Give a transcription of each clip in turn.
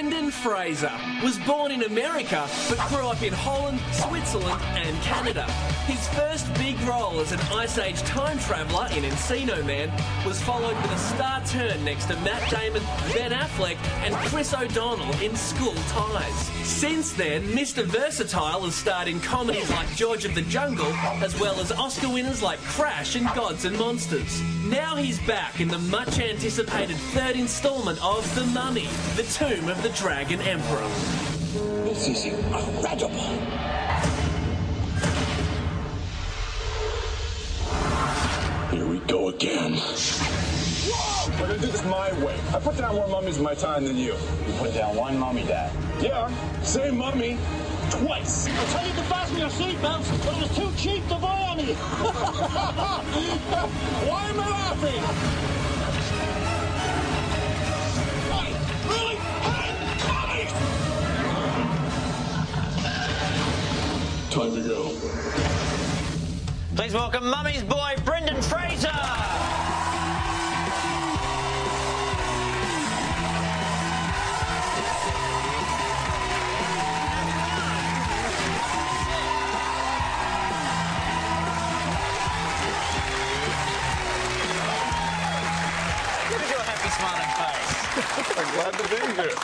Brendan Fraser was born in America but grew up in Holland, Switzerland and Canada. His first big role as an Ice Age time traveller in Encino Man was followed with a star turn next to Matt Damon, Ben Affleck and Chris O'Donnell in School Ties. Since then, Mr Versatile has starred in comedies like George of the Jungle, as well as Oscar winners like Crash and Gods and Monsters. Now he's back in the much-anticipated third instalment of The Mummy, The Tomb of the Dragon Emperor. This is incredible. Here we go again. Whoa! We're gonna do this my way. I put down more mummies in my time than you. You put down one mummy, Dad. Yeah, same mummy, twice. I told you to fasten your seatbelts, but it was too cheap to buy any. Why am I laughing? Really? Time to go. Please welcome Mummy's boy, Brendan Fraser. I'm glad to be here.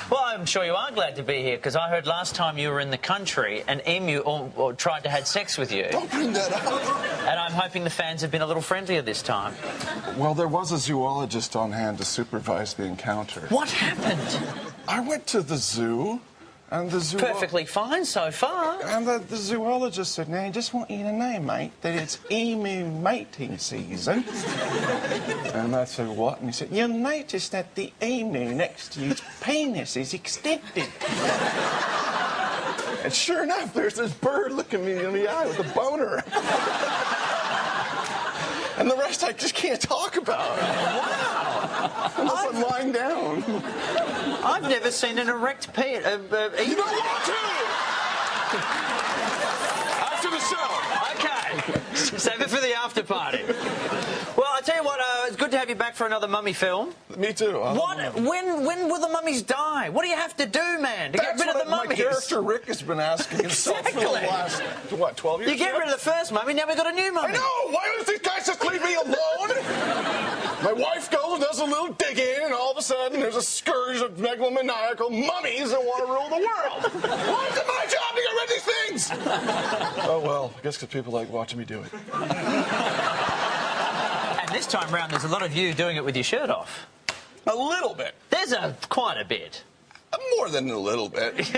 Well, I'm sure you are glad to be here, because I heard last time you were in the country, an emu or tried to have sex with you. Don't bring that up. And I'm hoping the fans have been a little friendlier this time. Well, there was a zoologist on hand to supervise the encounter. What happened? I went to the zoo, and the Perfectly fine so far. And the zoologist said, "Now, I just want you to know, mate, that it's emu mating season." And I said, "What?" And he said, "You'll notice that the emu next to you's penis is extended." And sure enough, there's this bird looking me in the eye with a boner. And the rest I just can't talk about. Wow. Unless I'm lying down. I've never seen an erect You don't want to! After the show. Okay. Save it for the after party. Well, I tell you what, it's good to have you back for another mummy film. Me too. When will the mummies die? What do you have to do, man, to get rid of the mummies? My character Rick has been asking himself for the last, 12 years? You get rid of the first mummy, now we've got a new mummy. I know! Why don't these guys just leave me alone? My wife goes and does a little digging, and all of a sudden there's a scourge of megalomaniacal mummies that want to rule the world. Why is it my job to get rid of these things? Oh, well, I guess because people like watching me do it. And this time round, there's a lot of you doing it with your shirt off. A little bit. There's quite a bit. More than a little bit.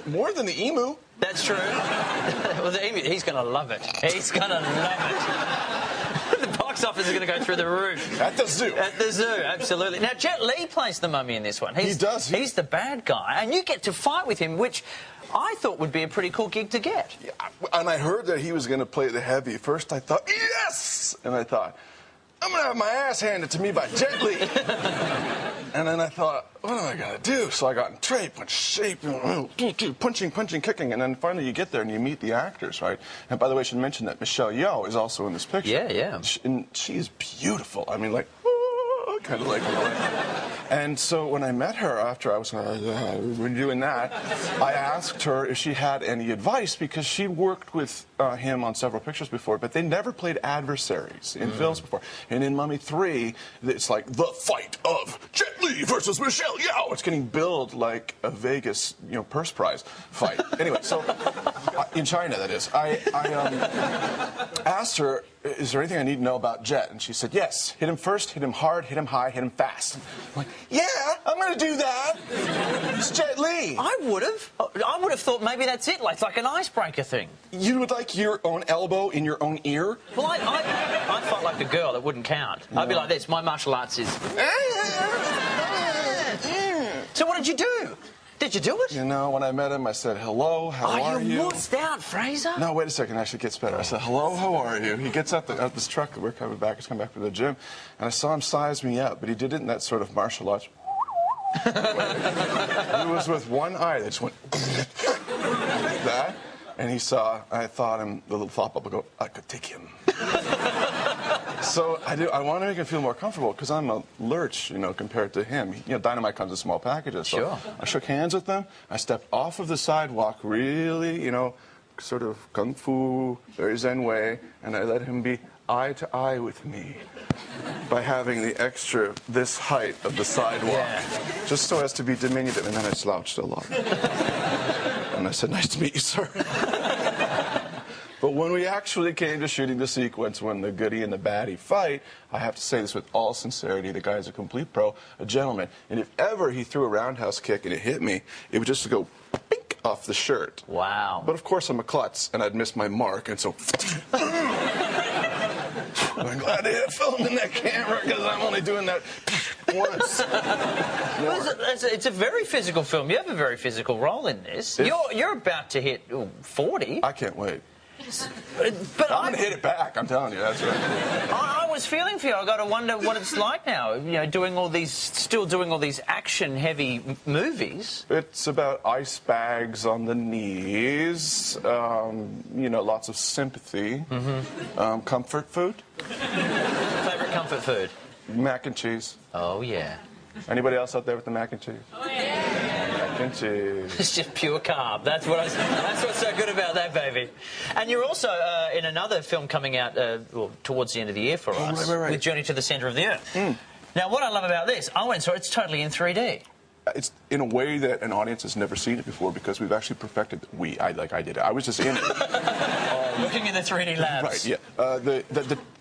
More than the emu. That's true. Well, the emu, he's going to love it. He's going to love it. The box office is going to go through the roof. At the zoo. At the zoo, absolutely. Now, Jet Li plays the mummy in this one. He does. He's the bad guy, and you get to fight with him, which I thought would be a pretty cool gig to get. Yeah, and I heard that he was going to play the heavy. First, I thought, yes! And I thought, I'm going to have my ass handed to me by Jet Li. And then I thought, what am I going to do? So I got in shape, punching, kicking. And then finally you get there and you meet the actors, right? And by the way, I should mention that Michelle Yeoh is also in this picture. Yeah, yeah. And she's beautiful. I mean, like, kind of like... And so when I met her after I was doing that, I asked her if she had any advice, because she worked with him on several pictures before, but they never played adversaries in films before. And in Mummy 3, it's like the fight of Jet Li versus Michelle Yeoh. It's getting billed like a Vegas, purse prize fight. Anyway, so in China, that is. I asked her, is there anything I need to know about Jet? And she said, yes. Hit him first, hit him hard, hit him high, hit him fast. I'm like, yeah, I'm going to do that. It's Jet Li. I would have thought maybe that's it, like an icebreaker thing. You would like your own elbow in your own ear? Well, I'd fight like a girl. That wouldn't count. No. I'd be like this. My martial arts is... So what did you do? Did you do it? When I met him, I said, hello, how are you? You wussed out, Fraser. No, wait a second. Actually, it gets better. I said, hello, how are you? He gets out this truck. We're coming back. He's coming back from the gym. And I saw him size me up, but he did it in that sort of martial arts. He was with one eye that just went like that. And he saw, I thought him, the little thought bubble go, I could take him. So I want to make him feel more comfortable because I'm a lurch, you know, compared to him. You know, dynamite comes in small packages. So Sure. I shook hands with them. I stepped off of the sidewalk really, you know, sort of kung fu, very zen way, and I let him be eye to eye with me by having the extra this height of the sidewalk, just so as to be diminutive. And then I slouched a lot. And I said, "Nice to meet you, sir." But when we actually came to shooting the sequence when the goodie and the baddie fight, I have to say this with all sincerity, the guy's a complete pro, a gentleman. And if ever he threw a roundhouse kick and it hit me, it would just go pink off the shirt. Wow. But of course I'm a klutz, and I'd miss my mark, and so... I'm glad they had filmed in that camera, because I'm only doing that once. It's a very physical film. You have a very physical role in this. You're about to hit 40. I can't wait. But I'm going to hit it back, I'm telling you, that's right. I was feeling for you. I got to wonder what it's like now, you know, still doing all these action-heavy movies. It's about ice bags on the knees, you know, lots of sympathy, comfort food. Favorite comfort food? Mac and cheese. Oh, yeah. Anybody else out there with the mac and cheese? Oh, yeah. Mac and cheese. It's just pure carb. That's what's so good about that, baby. And you're also in another film coming out towards the end of the year for us, right. with Journey to the Centre of the Earth. Now, what I love about this, I went and saw it, it's totally in 3D. It's in a way that an audience has never seen it before, because we've actually perfected I did it. I was just in it. Looking in the 3D labs. Right, yeah.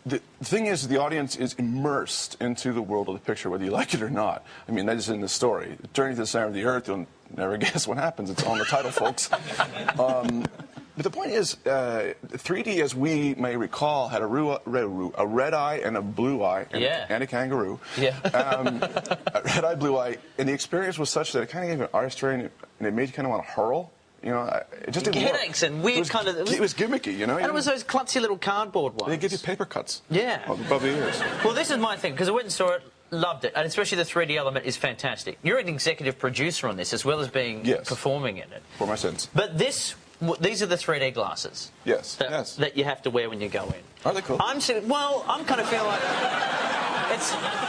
The thing is, the audience is immersed into the world of the picture, whether you like it or not. I mean, that is in the story. Journey to the Center of the Earth, you'll never guess what happens. It's on the title, folks. But the point is, 3D, as we may recall, had a red eye and a blue eye, and a kangaroo. Yeah. A red eye, blue eye, and the experience was such that it kind of gave you an art strain, and it made you kind of want to hurl. You know, it just didn't work. Headaches and weird kind of... It was gimmicky, you know? And it was those klutzy little cardboard ones. They give you paper cuts. Yeah. Above the ears. Well, this is my thing, because I went and saw it, loved it, and especially the 3D element is fantastic. You're an executive producer on this, as well as being performing in it. For my sins. But these are the 3D glasses. Yes, that you have to wear when you go in. Are they cool? I'm kind of feeling like...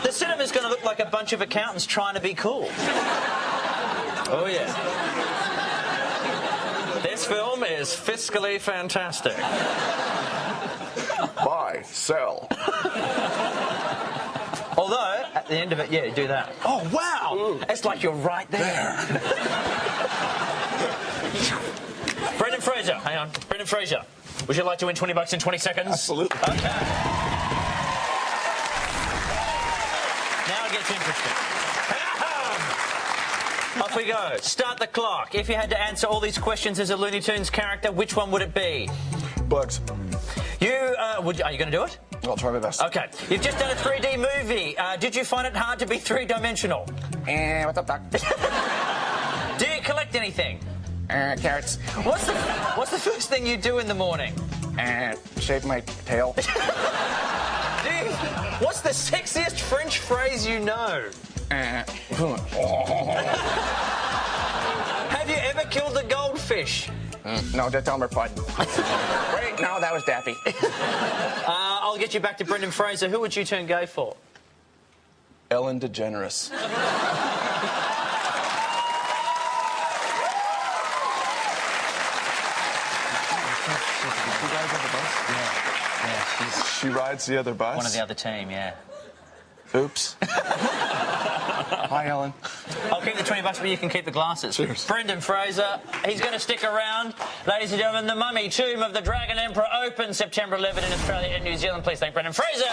the cinema's going to look like a bunch of accountants trying to be cool. Oh, yeah. This film is fiscally fantastic. Buy, sell. Although, at the end of it, yeah, do that. Oh, wow! It's like you're right there. Brendan Fraser, hang on. Brendan Fraser, would you like to win $20 in 20 seconds? Absolutely. Okay. Now it gets interesting. Off we go. Start the clock. If you had to answer all these questions as a Looney Tunes character, which one would it be? Bugs. Are you going to do it? I'll try my best. Okay. You've just done a 3D movie. Did you find it hard to be three-dimensional? What's up, Doc? Do you collect anything? Carrots. What's the first thing you do in the morning? Shave my tail. What's the sexiest French phrase you know? Have you ever killed a goldfish? No, just Elmer Fudd. Wait, no, that was Daffy. I'll get you back to Brendan Fraser. Who would you turn gay for? Ellen DeGeneres. She rides the other bus? One of the other team, yeah. Oops. Hi, Ellen. I'll keep the $20, but you can keep the glasses. Cheers. Brendan Fraser, he's going to stick around. Ladies and gentlemen, The Mummy, Tomb of the Dragon Emperor opens September 11 in Australia and New Zealand. Please thank Brendan Fraser.